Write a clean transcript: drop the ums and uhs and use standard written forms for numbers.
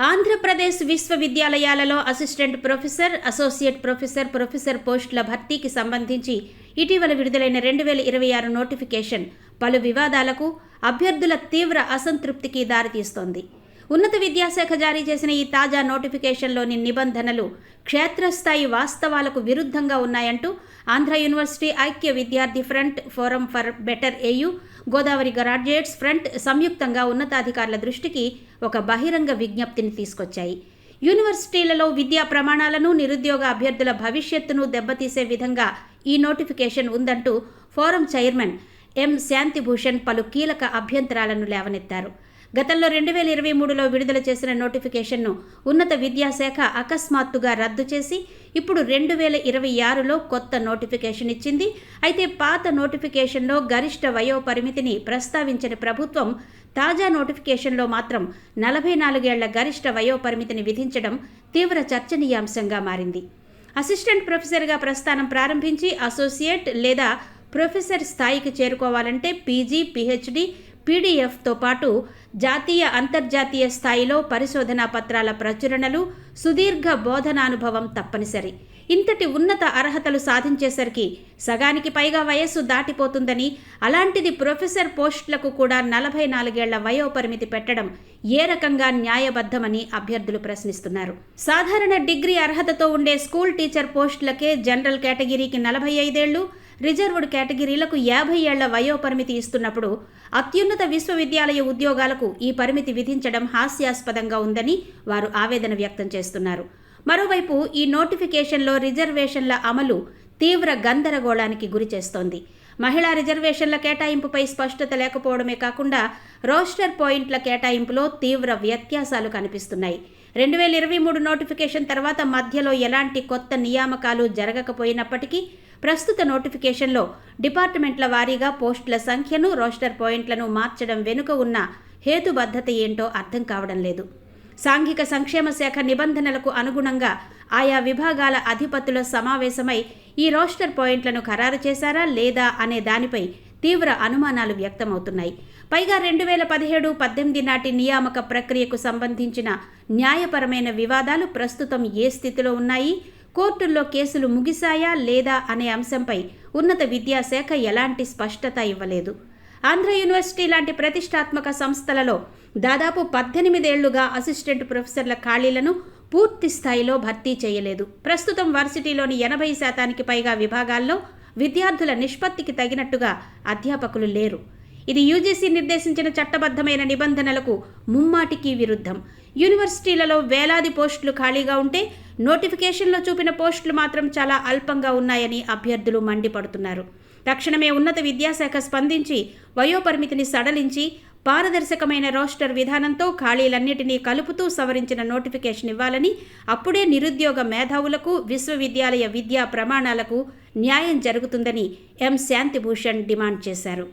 ఆంధ్రప్రదేశ్ విశ్వవిద్యాలయాలలో assistant professor, associate professor, professor పోస్టుల భర్తీకి సంబంధించి ఇటీవల విడుదలైన 2026 నోటిఫికేషన్ పలు వివాదాలకు, అభ్యర్థుల తీవ్ర అసంతృప్తికి దారితీస్తోంది. ఉన్నత విద్యాశాఖ జారీ చేసిన ఈ తాజా నోటిఫికేషన్లోని నిబంధనలు క్షేత్రస్థాయి వాస్తవాలకు విరుద్ధంగా ఉన్నాయంటూ ఆంధ్ర యూనివర్సిటీ ఐక్య విద్యార్థి front, forum for better AU, Godavari graduates front సంయుక్తంగా ఉన్నతాధికారుల దృష్టికి ఒక బహిరంగ విజ్ఞప్తిని తీసుకొచ్చాయి. యూనివర్సిటీలలో విద్యా ప్రమాణాలను, నిరుద్యోగ అభ్యర్థుల భవిష్యత్తును దెబ్బతీసే విధంగా ఈ నోటిఫికేషన్ ఉందంటూ ఫోరం చైర్మన్ ఎం శాంతిభూషణ్ పలు కీలక అభ్యంతరాలను లేవనెత్తారు. గతంలో 2023లో విడుదల చేసిన నోటిఫికేషన్ను ఉన్నత విద్యాశాఖ అకస్మాత్తుగా రద్దు చేసి ఇప్పుడు 2026లో కొత్త నోటిఫికేషన్ ఇచ్చింది. అయితే పాత నోటిఫికేషన్లో గరిష్ట వయో పరిమితిని ప్రస్తావించిన ప్రభుత్వం తాజా నోటిఫికేషన్లో మాత్రం 44 ఏళ్ల గరిష్ట వయో పరిమితిని విధించడం తీవ్ర చర్చనీయాంశంగా మారింది. అసిస్టెంట్ ప్రొఫెసర్గా ప్రస్థానం ప్రారంభించి అసోసియేట్ లేదా ప్రొఫెసర్ స్థాయికి చేరుకోవాలంటే పీజీ, పీహెచ్డీ, పీడీఎఫ్తో పాటు జాతీయ, అంతర్జాతీయ స్థాయిలో పరిశోధనా పత్రాల ప్రచురణలు, సుదీర్ఘ బోధనానుభవం తప్పనిసరి. ఇంతటి ఉన్నత అర్హతలు సాధించేసరికి సగానికి పైగా వయస్సు దాటిపోతుందని, అలాంటిది ప్రొఫెసర్ పోస్టులకు కూడా 44 ఏళ్ల వయోపరిమితి పెట్టడం ఏ రకంగా న్యాయబద్ధమని అభ్యర్థులు ప్రశ్నిస్తున్నారు. సాధారణ డిగ్రీ అర్హతతో ఉండే స్కూల్ టీచర్ పోస్టులకే జనరల్ కేటగిరీకి 45 ఏళ్లు, రిజర్వ్డ్ కేటగిరీలకు 50 ఏళ్ల వయోపరిమితి ఇస్తున్నప్పుడు అత్యున్నత విశ్వవిద్యాలయ ఉద్యోగాలకు ఈ పరిమితి విధించడం హాస్యాస్పదంగా ఉందని వారు ఆవేదన వ్యక్తం చేస్తున్నారు. మరోవైపు ఈ నోటిఫికేషన్లో రిజర్వేషన్ల అమలు తీవ్ర గందరగోళానికి గురిచేస్తోంది. మహిళా రిజర్వేషన్ల కేటాయింపుపై స్పష్టత లేకపోవడమే కాకుండా రోస్టర్ పాయింట్ల కేటాయింపులో తీవ్ర వ్యత్యాసాలు కనిపిస్తున్నాయి. 2023 నోటిఫికేషన్ తర్వాత మధ్యలో ఎలాంటి కొత్త నియామకాలు జరగకపోయినప్పటికీ ప్రస్తుత నోటిఫికేషన్లో డిపార్ట్మెంట్ల వారీగా పోస్టుల సంఖ్యను, రోస్టర్ పాయింట్లను మార్చడం వెనుక ఉన్న హేతుబద్ధత ఏంటో అర్థం కావడం లేదు. సాంఘిక సంక్షేమ శాఖ నిబంధనలకు అనుగుణంగా ఆయా విభాగాల అధిపతుల సమావేశమై ఈ రోస్టర్ పాయింట్లను ఖరారు చేశారా లేదా అనే దానిపై తీవ్ర అనుమానాలు వ్యక్తమవుతున్నాయి. పైగా 2017-18 నాటి నియామక ప్రక్రియకు సంబంధించిన న్యాయపరమైన వివాదాలు ప్రస్తుతం ఏ స్థితిలో ఉన్నాయి, కోర్టుల్లో కేసులు ముగిశాయా లేదా అనే అంశంపై ఉన్నత విద్యాశాఖ ఎలాంటి స్పష్టత ఇవ్వలేదు. ఆంధ్ర యూనివర్సిటీ లాంటి ప్రతిష్టాత్మక సంస్థలలో దాదాపు 18 ఏళ్లుగా అసిస్టెంట్ ప్రొఫెసర్ల ఖాళీలను పూర్తి స్థాయిలో భర్తీ చేయలేదు. ప్రస్తుతం వర్సిటీలోని 80% పైగా విభాగాల్లో విద్యార్థుల నిష్పత్తికి తగినట్టుగా అధ్యాపకులు లేరు. ఇది యూజీసీ నిర్దేశించిన చట్టబద్ధమైన నిబంధనలకు ముమ్మాటికి విరుద్ధం. యూనివర్సిటీలలో వేలాది పోస్టులు ఖాళీగా ఉంటే నోటిఫికేషన్లో చూపిన పోస్టులు మాత్రం చాలా అల్పంగా ఉన్నాయని అభ్యర్థులు మండిపడుతున్నారు. తక్షణమే ఉన్నత విద్యాశాఖ స్పందించి వయోపరిమితిని సడలించి పారదర్శకమైన రోస్టర్ విధానంతో ఖాళీలన్నిటినీ కలుపుతూ సవరించిన నోటిఫికేషన్ ఇవ్వాలని, అప్పుడే నిరుద్యోగ మేధావులకు, విశ్వవిద్యాలయ విద్యా ప్రమాణాలకు న్యాయం జరుగుతుందని ఎం శాంతిభూషణ్ డిమాండ్ చేశారు.